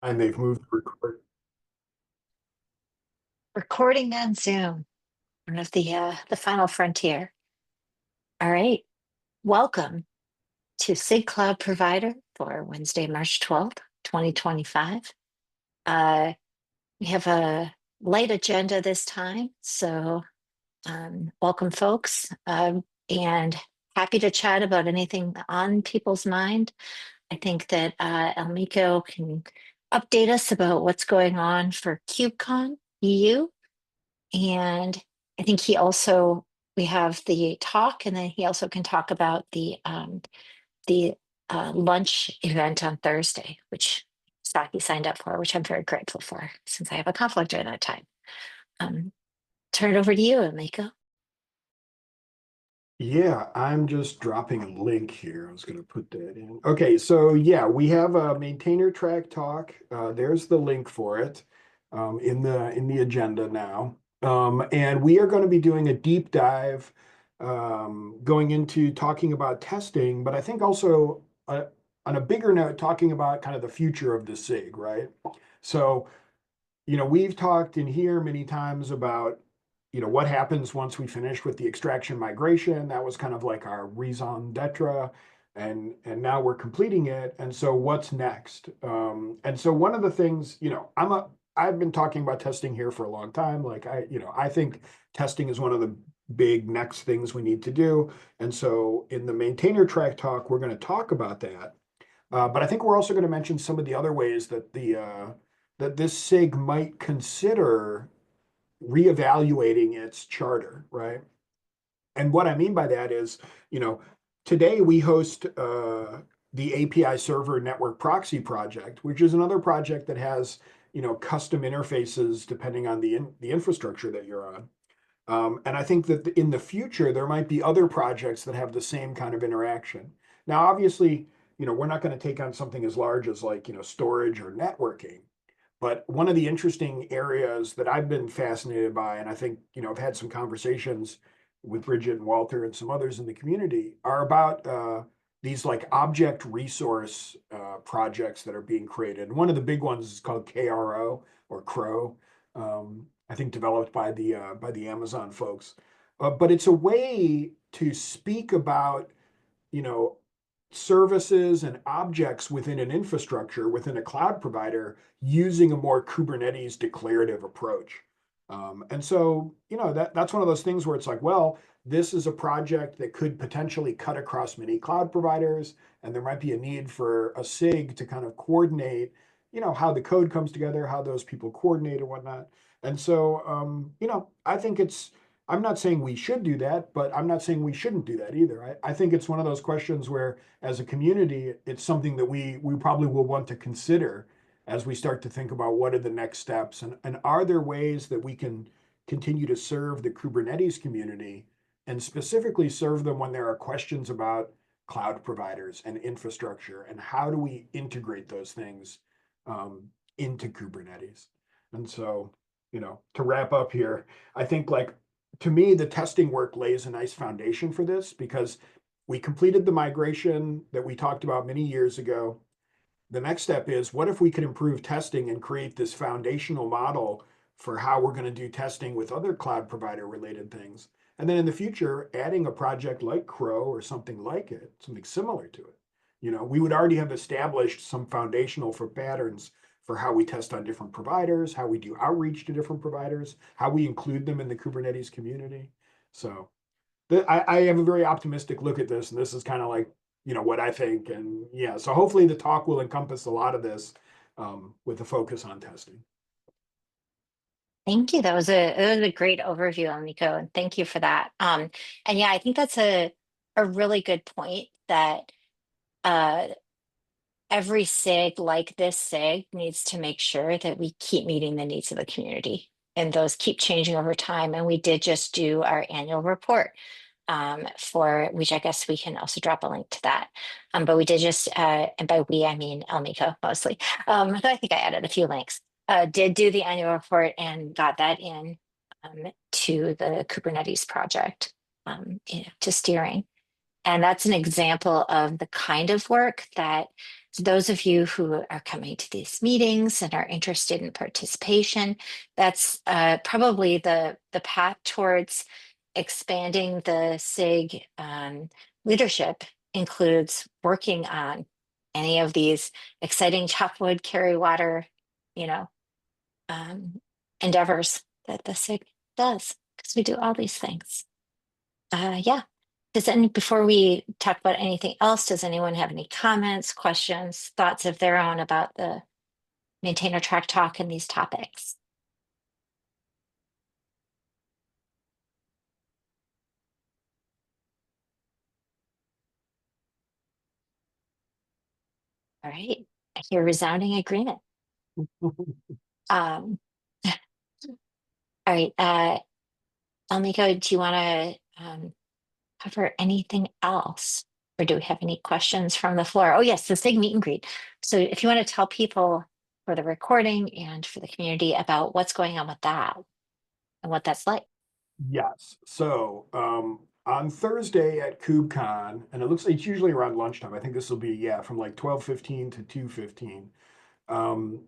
And they've moved to record. Recording on Zoom, one of the final frontier. All right, welcome to SIG Cloud Provider for Wednesday, March 12th, 2025. Uh, we have a light agenda this time, so welcome, folks, and happy to chat about anything on people's mind. I think that Elmiko can update us about what's going on for KubeCon EU. And I think we have the talk, and then he also can talk about the lunch event on Thursday, which Saki signed up for, which I'm very grateful for since I have a conflict during that time. Um, Turn it over to you, Amiko. Yeah, I'm just dropping a link here. I was going to put that in. Okay, so yeah, we have a maintainer track talk. There's the link for it in the agenda now. And we are going to be doing a deep dive going into talking about testing, but I think also on a bigger note, talking about kind of the future of the SIG, right? So we've talked in here many times about, what happens once we finish with the extraction migration. That was kind of like our raison d'etre, and now we're completing it. And so what's next? And so one of the things, I've been talking about testing here for a long time. Like I think testing is one of the big next things we need to do. And so in the maintainer track talk, we're going to talk about that. But I think we're also going to mention some of the other ways that that this SIG might consider reevaluating its charter, right? And what I mean by that is, today we host the API Server Network Proxy project, which is another project that has, custom interfaces depending on the infrastructure that you're on. And I think that in the future, there might be other projects that have the same kind of interaction. Now, obviously, we're not going to take on something as large as like, storage or networking. But one of the interesting areas that I've been fascinated by, and I think, I've had some conversations with Bridget and Walter and some others in the community, are about these like object resource projects that are being created. And one of the big ones is called KRO or Crow. I think developed by the Amazon folks. But it's a way to speak about, you know, services and objects within an infrastructure, within a cloud provider, using a more Kubernetes declarative approach. And so, that's one of those things where it's like, well, this is a project that could potentially cut across many cloud providers, and there might be a need for a SIG to kind of coordinate, how the code comes together, how those people coordinate and whatnot. And so, I think I'm not saying we should do that, but I'm not saying we shouldn't do that either. I think it's one of those questions where, as a community, it's something that we probably will want to consider as we start to think about what are the next steps, and are there ways that we can continue to serve the Kubernetes community and specifically serve them when there are questions about cloud providers and infrastructure, and how do we integrate those things into Kubernetes? And so, to wrap up here, I think like to me, the testing work lays a nice foundation for this because we completed the migration that we talked about many years ago. The next step is, what if we could improve testing and create this foundational model for how we're going to do testing with other cloud provider related things? And then in the future, adding a project like Crow or something like it, something similar to it. We would already have established some foundational for patterns for how we test on different providers, how we do outreach to different providers, how we include them in the Kubernetes community. So I have a very optimistic look at this, and this is kind of like, what I think. And yeah, so hopefully the talk will encompass a lot of this with a focus on testing. Thank you. That was a great overview, Amiko, and thank you for that. And yeah, I think that's a really good point that uh, every SIG like this SIG needs to make sure that we keep meeting the needs of the community, and those keep changing over time. And we did just do our annual report for which I guess we can also drop a link to that. But we did just, and by we, I mean Elmiko mostly. Though I think I added a few links. Did do the annual report and got that in to the Kubernetes project, to steering. And that's an example of the kind of work that To those of you who are coming to these meetings and are interested in participation, that's probably the path towards expanding the SIG leadership includes working on any of these exciting chop wood, carry water, you know, um, endeavors that the SIG does, because we do all these things. Yeah. Before we talk about anything else, does anyone have any comments, questions, thoughts of their own about the maintainer track talk and these topics? All right. I hear resounding agreement. Um, all right. Almiko, do you want to cover anything else? Or do we have any questions from the floor? Oh, yes, the SIG meet and greet. So if you want to tell people for the recording and for the community about what's going on with that and what that's like. Yes. So on Thursday at KubeCon, and it looks like it's usually around lunchtime. I think this will be, yeah, from like 12:15 to 2:15. Um,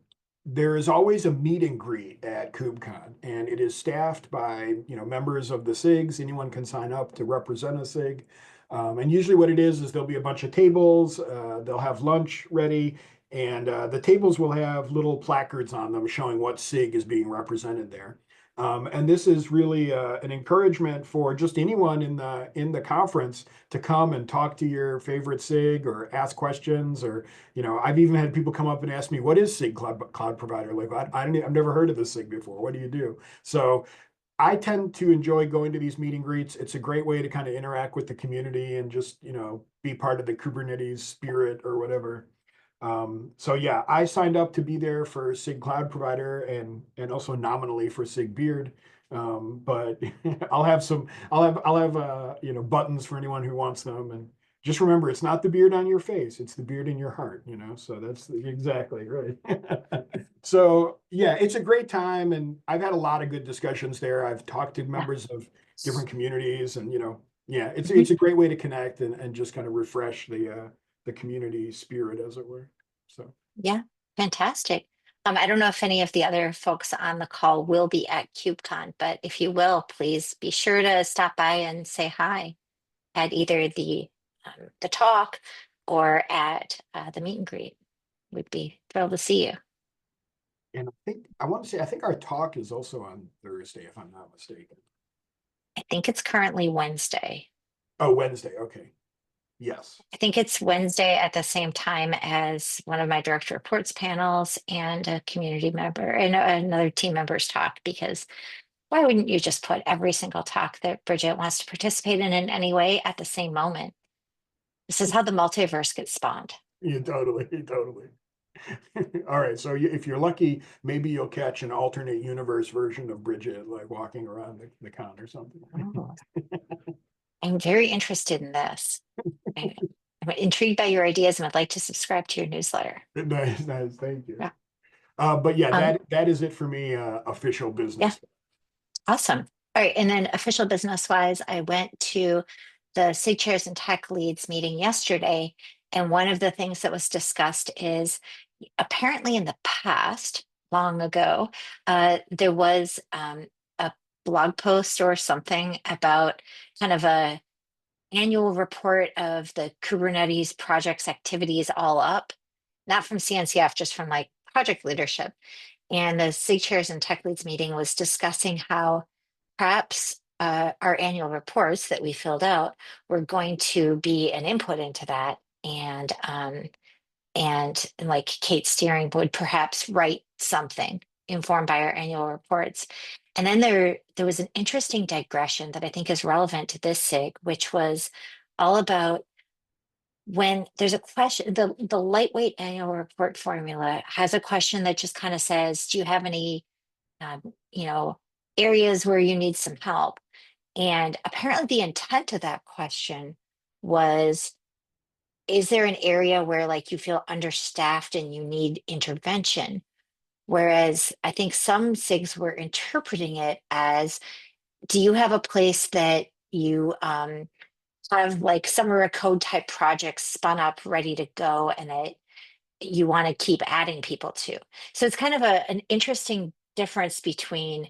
there is always a meet and greet at KubeCon, and it is staffed by, members of the SIGs. Anyone can sign up to represent a SIG. And usually what it is there'll be a bunch of tables, they'll have lunch ready, and the tables will have little placards on them showing what SIG is being represented there. And this is really an encouragement for just anyone in the conference to come and talk to your favorite SIG or ask questions. Or I've even had people come up and ask me, "What is SIG Cloud Provider?" Like, I've never heard of this SIG before. What do you do? So I tend to enjoy going to these meet and greets. It's a great way to kind of interact with the community and just, be part of the Kubernetes spirit or whatever. So yeah, I signed up to be there for SIG Cloud Provider and also nominally for SIG Beard. But I'll have buttons for anyone who wants them. And just remember, it's not the beard on your face, it's the beard in your heart, so that's exactly right. So yeah, it's a great time, and I've had a lot of good discussions there. I've talked to Yeah. members of different communities, and yeah, it's Mhm. it's a great way to connect and just kind of refresh the community spirit, as it were. So Yeah, fantastic. I don't know if any of the other folks on the call will be at KubeCon, but if you will, please be sure to stop by and say hi at either the talk or at the meet and greet. We'd be thrilled to see you. and I think our talk is also on Thursday, if I'm not mistaken. I think it's currently Wednesday. Oh, Wednesday. Okay. Yes. I think it's Wednesday at the same time as one of my direct reports panels and a community member and another team member's talk, because why wouldn't you just put every single talk that Bridget wants to participate in any way at the same moment? This is how the multiverse gets spawned. Yeah, totally, totally. All right. So if you're lucky, maybe you'll catch an alternate universe version of Bridget, like walking around the con or something. Oh, I'm very interested in this. I'm intrigued by your ideas and would like to subscribe to your newsletter. Nice, nice. Thank you. Yeah. But yeah, Um, that is it for me. Official yeah, business. awesome. All right. And then official business wise, I went to the SIG chairs and tech leads meeting yesterday. And one of the things that was discussed is apparently in the past, long ago, there was a blog post or something about kind of a annual report of the Kubernetes project's activities all up, not from CNCF, just from like project leadership. And the SIG chairs and tech leads meeting was discussing how perhaps our annual reports that we filled out were going to be an input into that. And like Kate Steering would perhaps write something informed by our annual reports. And then there was an interesting digression that I think is relevant to this SIG, which was all about when there's a question, the lightweight annual report formula has a question that just kind of says, do you have any um, you know, areas where you need some help? And apparently the intent of that question was, is there an area where like you feel understaffed and you need intervention? Whereas I think some SIGs were interpreting it as, do you have a place that you have like some of a code type projects spun up ready to go and you want to keep adding people to. So it's kind of an interesting difference between,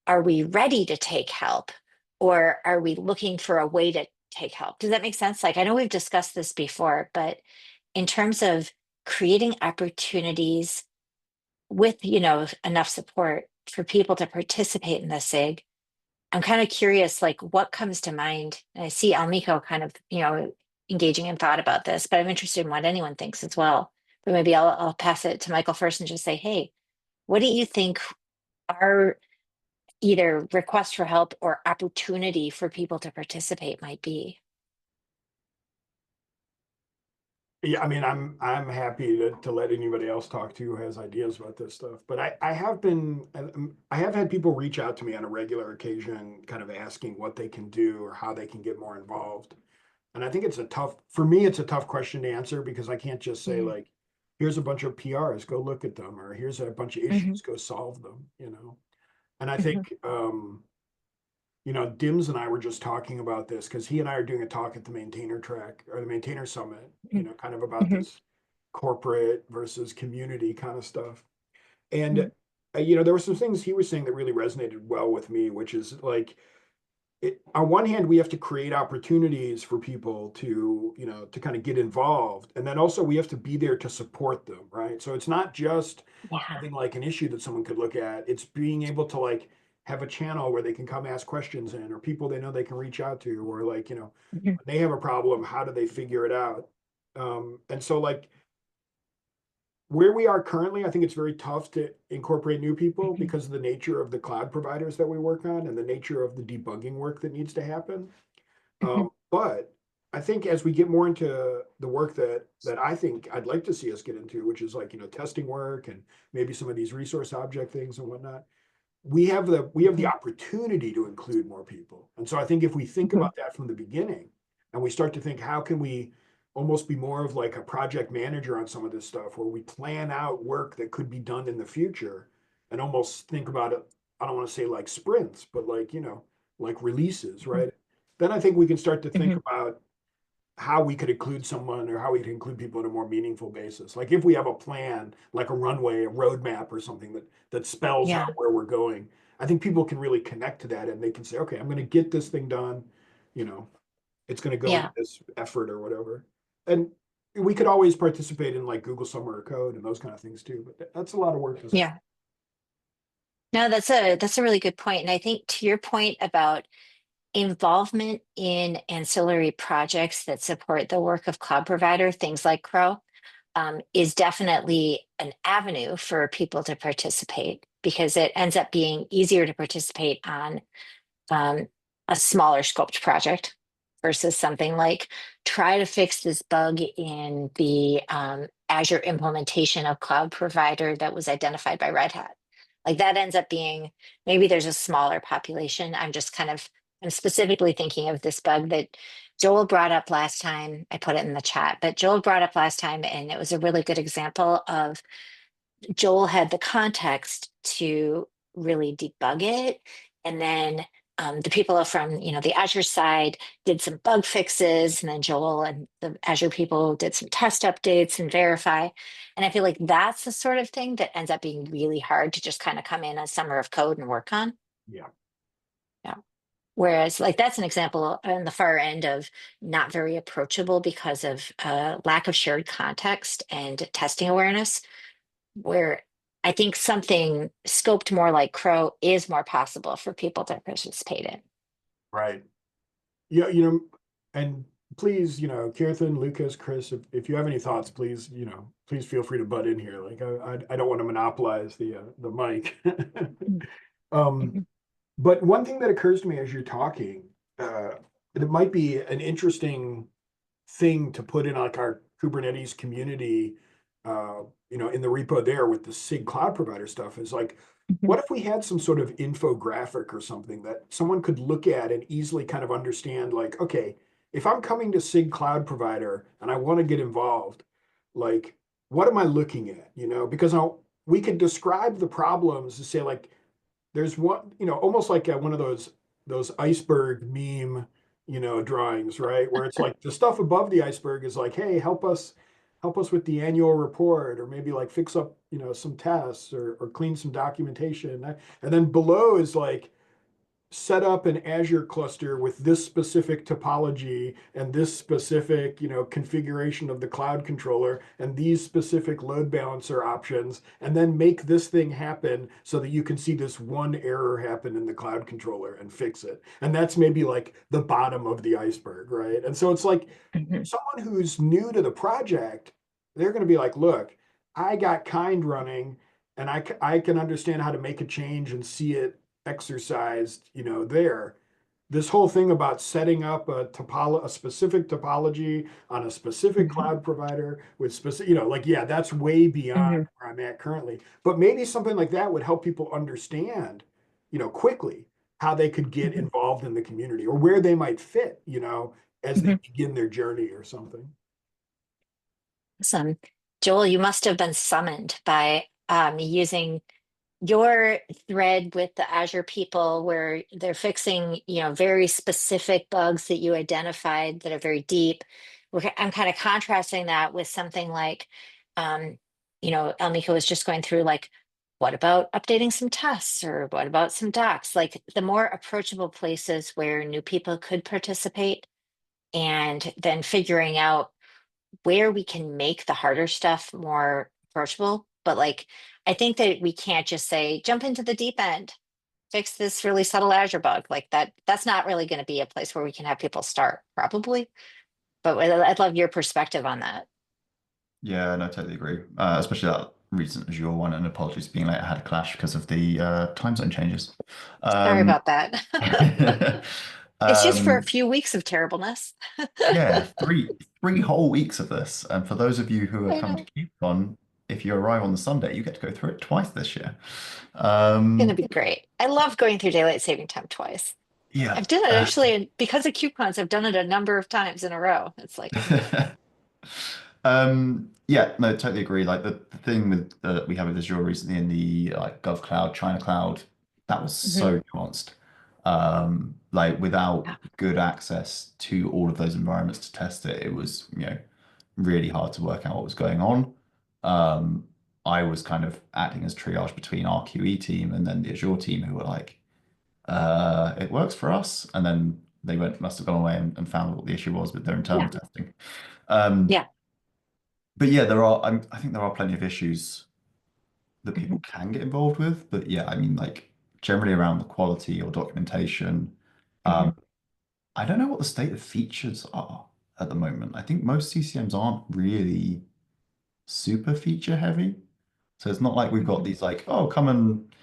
are we ready to take help, or are we looking for a way to take help? Does that make sense? Like, I know we've discussed this before, but in terms of creating opportunities with, enough support for people to participate in the SIG, I'm kind of curious, like, what comes to mind? And I see Almiko kind of, engaging in thought about this, but I'm interested in what anyone thinks as well. But maybe I'll pass it to Michael first and just say, hey, what do you think are either request for help or opportunity for people to participate might be? Yeah, I mean, I'm happy to let anybody else talk to who has ideas about this stuff. But I have been I have had people reach out to me on a regular occasion, kind of asking what they can do or how they can get more involved. And I think for me, it's a tough question to answer because I can't just say Mm-hmm. like, here's a bunch of PRs, go look at them, or here's a bunch of Hmm. issues, go solve them, you know. And I Hmm. think Dims and I were just talking about this because he and I are doing a talk at the maintainer track or the maintainer summit, kind of about Hmm. this corporate versus community kind of stuff. And, Hmm. there were some things he was saying that really resonated well with me, which is like, on one hand, we have to create opportunities for people to kind of get involved. And then also we have to be there to support them, right? So it's not just Yeah. having like an issue that someone could look at, it's being able to like have a channel where they can come ask questions in, or people they know they can reach out to, or like, Hmm. when they have a problem, how do they figure it out? And so like where we are currently, I think it's very tough to incorporate new people Hmm. because of the nature of the cloud providers that we work on and the nature of the debugging work that needs to happen. Hmm. But I think as we get more into the work that I think I'd like to see us get into, which is like, testing work and maybe some of these resource object things and whatnot, we have the opportunity to include more people. And so I think if we think Hmm. about that from the beginning and we start to think, how can we almost be more of like a project manager on some of this stuff where we plan out work that could be done in the future and almost think about it, I don't want to say like sprints, but like, like releases, Hmm. right? Then I think we can start to think Hmm. about how we could include someone or how we could include people on a more meaningful basis. Like if we have a plan, like a runway, a roadmap or something that spells out Yeah. where we're going, I think people can really connect to that and they can say, okay, I'm going to get this thing done. You know, it's going to go into Yeah. this effort or whatever. And we could always participate in like Google Summer of Code and those kind of things too, but that's a lot of work as well. Yeah. No, that's a really good point. And I think to your point about involvement in ancillary projects that support the work of cloud provider, things like Crow, is definitely an avenue for people to participate because it ends up being easier to participate on um, a smaller scoped project versus something like try to fix this bug in the Azure implementation of cloud provider that was identified by Red Hat. Like that ends up being, maybe there's a smaller population. I'm specifically thinking of this bug that Joel brought up last time. I put it in the chat, but Joel brought up last time, and it was a really good example of Joel had the context to really debug it. And then the people from the Azure side did some bug fixes, and then Joel and the Azure people did some test updates and verify. And I feel like that's the sort of thing that ends up being really hard to just kind of come in a summer of code and work on. Yeah. Yeah. Whereas, like, that's an example on the far end of not very approachable because of lack of shared context and testing awareness, where I think something scoped more like Crow is more possible for people to participate in. Right. Yeah. And please, Kirthan, Lucas, Chris, if you have any thoughts, please, please feel free to butt in here. Like I don't want to monopolize the mic. Um, Mhm. but one thing that occurs to me as you're talking, uh, it might be an interesting thing to put in like our Kubernetes community, in the repo there with the SIG Cloud Provider stuff is like, Mhm. what if we had some sort of infographic or something that someone could look at and easily kind of understand, like, okay, if I'm coming to SIG Cloud Provider and I want to get involved, like, what am I looking at? Because we could describe the problems to say like, there's one, almost like one of those iceberg meme, drawings, right? Where it's like the stuff above the iceberg is like, hey, help us, help us with the annual report, or maybe like fix up, some tests, or clean some documentation. And then below is like, set up an Azure cluster with this specific topology and this specific, configuration of the cloud controller and these specific load balancer options, and then make this thing happen so that you can see this one error happen in the cloud controller and fix it. And that's maybe like the bottom of the iceberg, right? And so it's like Mhm. someone who's new to the project, they're going to be like, look, I got kind running, and I can understand how to make a change and see it exercised, there. This whole thing about setting up a specific topology on a specific Mhm. cloud provider with specific, like, yeah, that's way beyond Mhm. where I'm at currently. But maybe something like that would help people understand, quickly how they could get Mhm. involved in the community, or where they might fit, as they Mhm. begin their journey or something. Awesome. Joel, you must have been summoned by using your thread with the Azure people where they're fixing, very specific bugs that you identified that are very deep. I'm kind of contrasting that with something like, um, Elmika was just going through like, what about updating some tests or what about some docs? Like the more approachable places where new people could participate and then figuring out where we can make the harder stuff more approachable. But like, I think that we can't just say, jump into the deep end, fix this really subtle Azure bug. Like that's not really going to be a place where we can have people start, probably. But I'd love your perspective on that. Yeah, no, I totally agree. Especially that recent Azure one, and apologies being late. I had a clash because of the time zone changes. Sorry Um, about that. It's just for a um, few weeks of terribleness. yeah, three whole weeks of this. And for those of you who are I coming to know. KubeCon, if you arrive on the Sunday, you get to go through it twice this year. Gonna Um, be great. I love going through daylight saving time twice. yeah. I've done it actually because of coupons. I've done it a number of times in a row. It's like, Yeah, no, totally agree. Like the thing with we have with Azure recently in the like Gov Cloud, China Cloud, that was mhm. so nuanced. Like without Yeah. good access to all of those environments to test it, it was, really hard to work out what was going on. Um, I was kind of acting as triage between our QE team and then the Azure team who were like, it works for us. And then they must have gone away and found what the issue was with their internal Yeah. testing. Um, Yeah. but yeah, I think there are plenty of issues that people Mhm. can get involved with. But yeah, I mean, like generally around the quality or documentation, um, Mhm. I don't know what the state of features are at the moment. I think most CCMs aren't really super feature heavy. So it's not like we've got Mhm. these like, oh, come and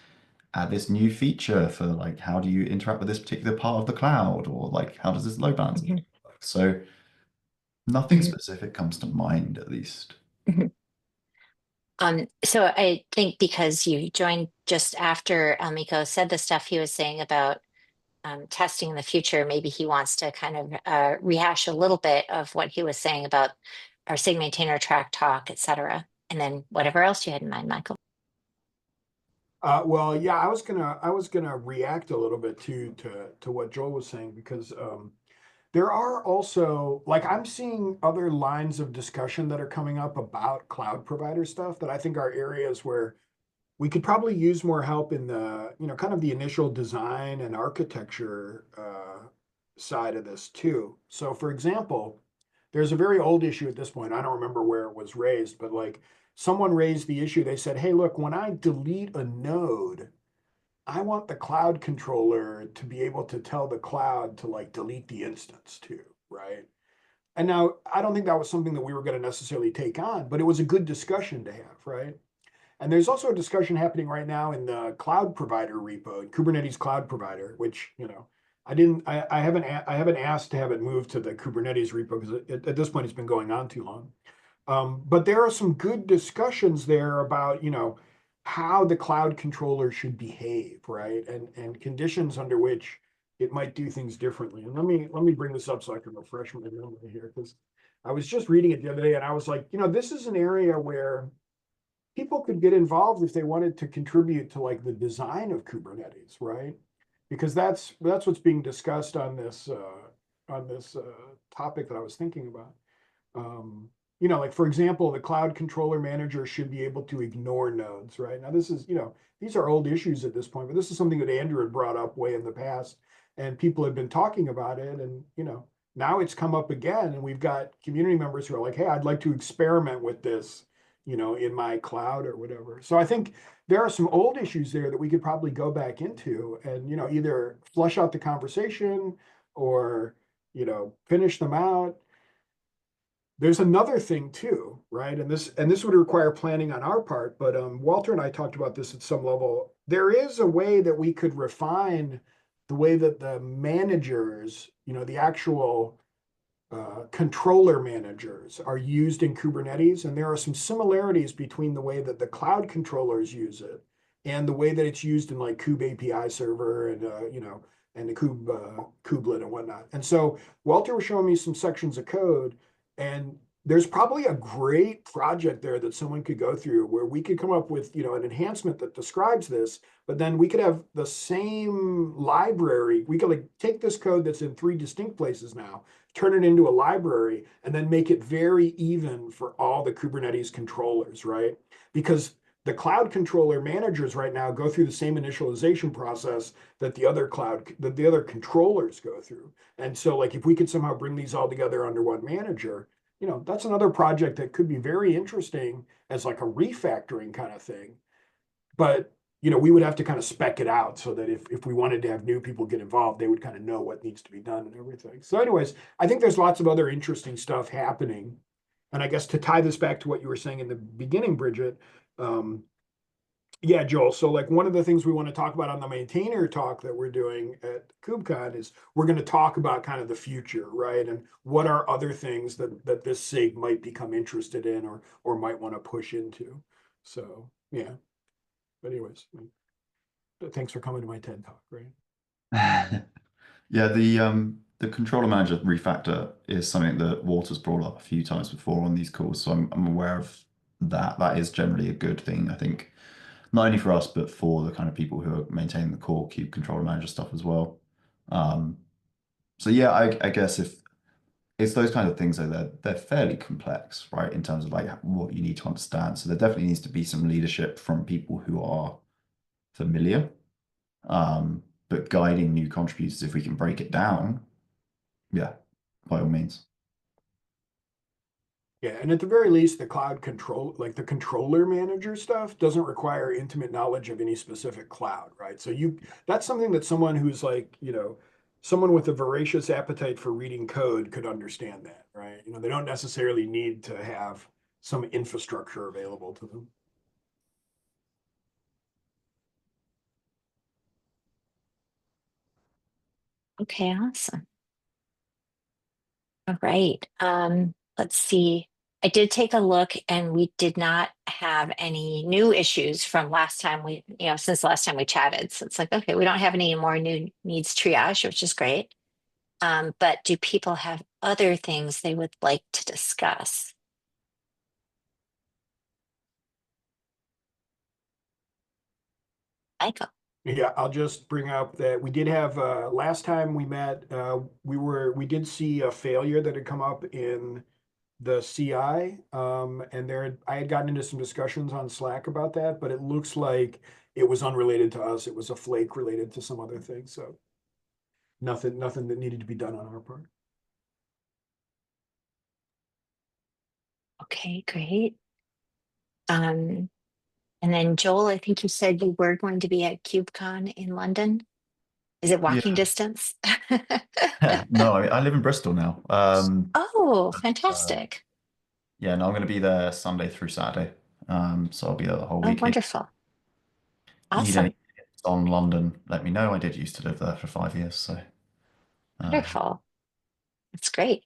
add this new feature for like how do you interact with this particular part of the cloud, or like how does this load balancing Mhm. work? So nothing Mhm. specific comes to mind at least. Mhm. So I think because you joined just after Miko said the stuff he was saying about testing in the future, maybe he wants to kind of rehash a little bit of what he was saying about our SIG maintainer track talk, et cetera. And then whatever else you had in mind, Michael. Well, yeah, I was gonna react a little bit to what Joel was saying, because there are also, like, I'm seeing other lines of discussion that are coming up about cloud provider stuff that I think are areas where we could probably use more help in the, kind of the initial design and architecture side of this too. So, for example, there's a very old issue at this point. I don't remember where it was raised, but like someone raised the issue. They said, hey, look, when I delete a node, I want the cloud controller to be able to tell the cloud to like delete the instance too, right? And now I don't think that was something that we were going to necessarily take on, but it was a good discussion to have, right? And there's also a discussion happening right now in the cloud provider repo, Kubernetes cloud provider, which, I haven't asked to have it moved to the Kubernetes repo because at this point it's been going on too long. But there are some good discussions there about, how the cloud controller should behave, right? And conditions under which it might do things differently. And let me bring this up so I can refresh my memory here, because I was just reading it the other day and I was like, this is an area where people could get involved if they wanted to contribute to like the design of Kubernetes, right? Because that's what's being discussed on this topic that I was thinking about. Um, like for example, the cloud controller manager should be able to ignore nodes, right? Now this is, these are old issues at this point, but this is something that Andrew had brought up way in the past, and people have been talking about it, and now it's come up again, and we've got community members who are like, hey, I'd like to experiment with this, in my cloud or whatever. So I think there are some old issues there that we could probably go back into and, either flush out the conversation or, finish them out. There's another thing too, right? And this would require planning on our part, but Walter and I talked about this at some level. There is a way that we could refine the way that the managers, the actual controller managers are used in Kubernetes, and there are some similarities between the way that the cloud controllers use it and the way that it's used in like Kube API server and and the kubelet and whatnot. And so Walter was showing me some sections of code, and there's probably a great project there that someone could go through where we could come up with an enhancement that describes this, but then we could have the same library. We could like take this code that's in 3 distinct places now, turn it into a library, and then make it very even for all the Kubernetes controllers, right? Because the cloud controller managers right now go through the same initialization process that the other controllers go through. And so like if we could somehow bring these all together under one manager, that's another project that could be very interesting as like a refactoring kind of thing. But we would have to kind of spec it out so that if we wanted to have new people get involved, they would kind of know what needs to be done and everything. So anyways, I think there's lots of other interesting stuff happening. And I guess to tie this back to what you were saying in the beginning, Bridget, yeah, Joel. So like one of the things we want to talk about on the maintainer talk that we're doing at KubeCon is we're going to talk about kind of the future, right? And what are other things that this SIG might become interested in or might want to push into. So yeah. But anyways, thanks for coming to my TED talk, right? Yeah, the controller manager refactor is something that Walter's brought up a few times before on these calls, so I'm aware of that. That is generally a good thing, I think, not only for us, but for the kind of people who are maintaining the core Cube controller manager stuff as well. So yeah, I guess if it's those kind of things, though, they're fairly complex, right, in terms of like what you need to understand. So there definitely needs to be some leadership from people who are familiar. But guiding new contributors, if we can break it down, yeah, by all means. Yeah, and at the very least, the cloud control, like the controller manager stuff, doesn't require intimate knowledge of any specific cloud, right? So that's something that someone who's like, someone with a voracious appetite for reading code could understand that, right? They don't necessarily need to have some infrastructure available to them. Okay, awesome. All right. Let's see. I did take a look and we did not have any new issues from last time since the last time we chatted. So it's like, okay, we don't have any more new needs triage, which is great. But do people have other things they would like to discuss? Michael. Yeah, I'll just bring up that we did have last time we met, we did see a failure that had come up in the CI, and I had gotten into some discussions on Slack about that, but it looks like it was unrelated to us. It was a flake related to some other thing. So nothing that needed to be done on our part. Okay, great. And then Joel, I think you said you were going to be at KubeCon in London. Is it walking Yeah. distance? No, I live in Bristol now. Oh, Uh, fantastic. yeah, no, I'm going to be there Sunday through Saturday. So I'll be there the whole Oh, weekend. wonderful. Need any Awesome. tips on London, let me know. I did used to live there for 5 years, so Wonderful. That's great.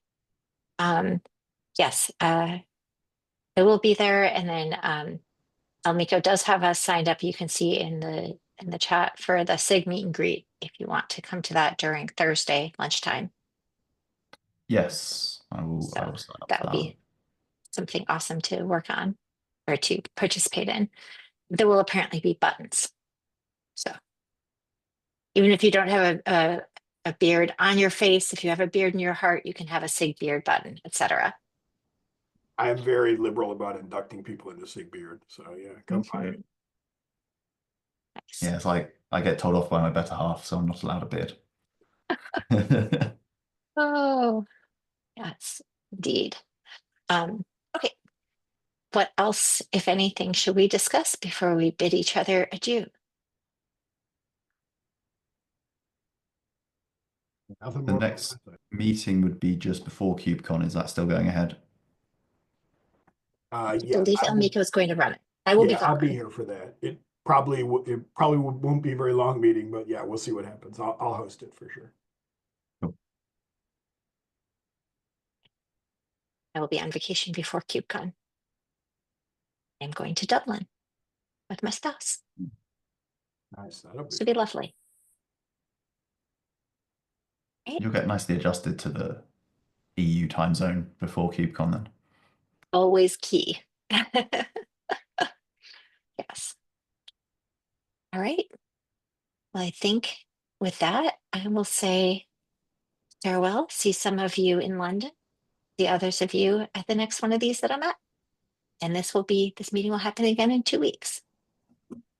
Um, yes, I will be there. And then Almiko does have us signed up. You can see in the chat for the SIG meet and greet if you want to come to that during Thursday lunchtime. yes, I So will sign up that for would that. be something awesome to work on or to participate in. There will apparently be buttons. So even if you don't have a beard on your face, if you have a beard in your heart, you can have a SIG beard button, etc. I am very liberal about inducting people into SIG Beard. So yeah, come by. Mhm. Nice. Yeah, it's like I get told off by my better half, so I'm not allowed a beard. Oh, yes, indeed. Okay. What else, if anything, should we discuss before we bid each other adieu? Nothing The more. next meeting would be just before KubeCon. Is that still going ahead? I Yeah, believe Elmiko is going to run it. I will be I'll be gone. here for that. It probably won't be a very long meeting, but yeah, we'll see what happens. I'll host it for sure. I will be on vacation before KubeCon. I'm going to Dublin with my spouse. Nice. That'll be Should be lovely. You'll get nicely adjusted to the EU time zone before KubeCon then. Always key. Yes. All right. Well, I think with that, I will say farewell. See some of you in London, the others of you at the next one of these that I'm at. And this meeting will happen again in 2 weeks.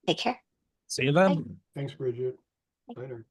Take care. See you then. Bye. Thanks, Bridget. Later.